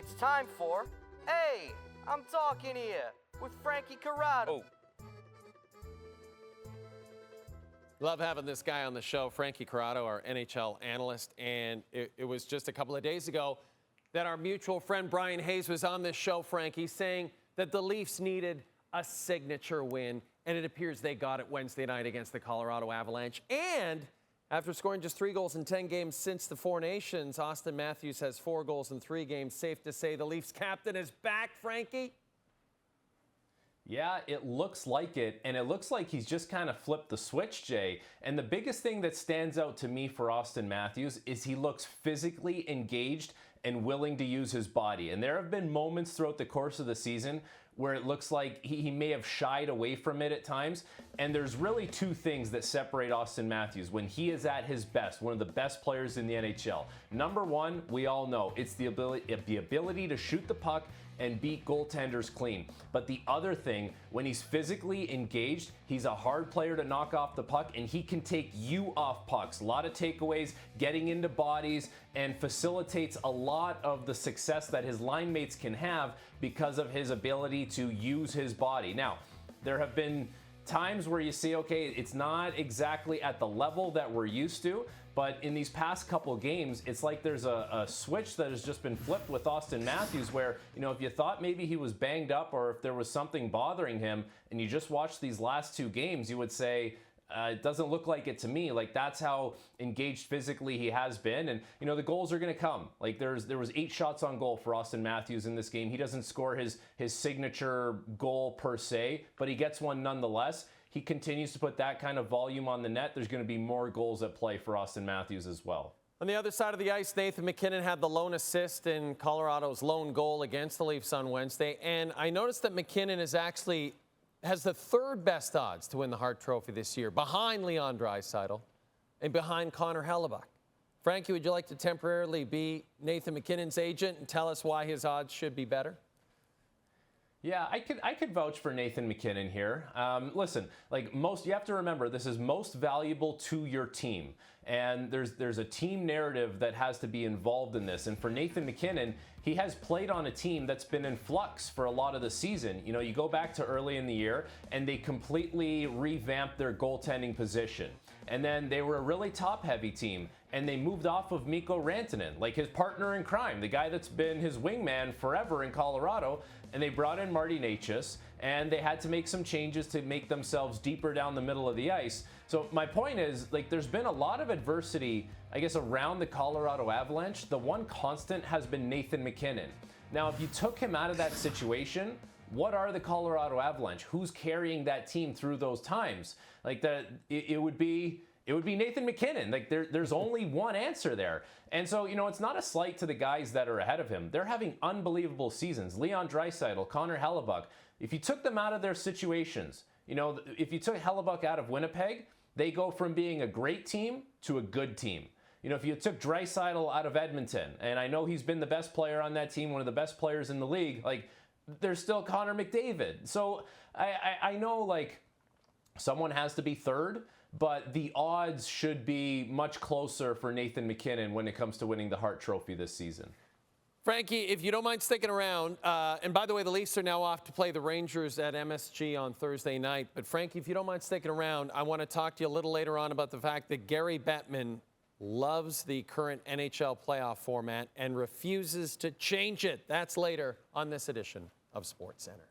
It's time for Hey, I'm Talking Here with Frankie Corrado. Love having this guy on the show, Frankie Corrado, our NHL analyst. And it was just a couple of days ago that our mutual friend Brian Hayes was on this show, Frankie, saying that the Leafs needed a signature win, and it appears they got it Wednesday night against the Colorado Avalanche. And after scoring just 3 goals in 10 games since the Four Nations, Auston Matthews has 4 goals in 3 games. Safe to say the Leafs captain is back, Frankie? Yeah, it looks like it, and it looks like he's just kind of flipped the switch, Jay. And the biggest thing that stands out to me for Auston Matthews is he looks physically engaged and willing to use his body. And there have been moments throughout the course of the season where it looks like he may have shied away from it at times. And there's really 2 things that separate Auston Matthews when he is at his best, one of the best players in the NHL. Number 1, we all know, it's the ability to shoot the puck and beat goaltenders clean. But the other thing, when he's physically engaged, he's a hard player to knock off the puck, and he can take you off pucks. A lot of takeaways, getting into bodies, and facilitates a lot of the success that his line mates can have because of his ability to use his body. Now, there have been times where you see, okay, it's not exactly at the level that we're used to, but in these past couple games, it's like there's a switch that has just been flipped with Auston Matthews where, you know, if you thought maybe he was banged up or if there was something bothering him and you just watched these last 2 games, you would say, it doesn't look like it to me. Like, that's how engaged physically he has been. And, you know, the goals are going to come. Like, there was 8 shots on goal for Auston Matthews in this game. He doesn't score his signature goal per se, but he gets one nonetheless. He continues to put that kind of volume on the net. There's going to be more goals at play for Auston Matthews as well. On the other side of the ice, Nathan MacKinnon had the lone assist in Colorado's lone goal against the Leafs on Wednesday. And I noticed that MacKinnon has the 3rd best odds to win the Hart Trophy this year, behind Leon Draisaitl and behind Connor Hellebuyck. Frankie, would you like to temporarily be Nathan MacKinnon's agent and tell us why his odds should be better? Yeah, I could vouch for Nathan MacKinnon here. Listen, you have to remember, this is most valuable to your team. And there's a team narrative that has to be involved in this. And for Nathan MacKinnon, he has played on a team that's been in flux for a lot of the season. You know, you go back to early in the year, and they completely revamped their goaltending position. And then they were a really top-heavy team, and they moved off of Mikko Rantanen, like his partner in crime, the guy that's been his wingman forever in Colorado, and they brought in Marty Necas, and they had to make some changes to make themselves deeper down the middle of the ice. So my point is, like, there's been a lot of adversity, I guess, around the Colorado Avalanche. The one constant has been Nathan MacKinnon. Now, if you took him out of that situation, what are the Colorado Avalanche? Who's carrying that team through those times? Like, it would be Nathan MacKinnon. Like, there's only one answer there. And so, you know, it's not a slight to the guys that are ahead of him. They're having unbelievable seasons. Leon Draisaitl, Connor Hellebuyck. If you took them out of their situations, you know, if you took Hellebuyck out of Winnipeg, they go from being a great team to a good team. You know, if you took Draisaitl out of Edmonton, and I know he's been the best player on that team, one of the best players in the league, like, there's still Connor McDavid. So I know, like, someone has to be 3rd, but the odds should be much closer for Nathan MacKinnon when it comes to winning the Hart Trophy this season. Frankie, if you don't mind sticking around, and by the way, the Leafs are now off to play the Rangers at MSG on Thursday night. But Frankie, if you don't mind sticking around, I want to talk to you a little later on about the fact that Gary Bettman loves the current NHL playoff format and refuses to change it. That's later on this edition of SportsCenter.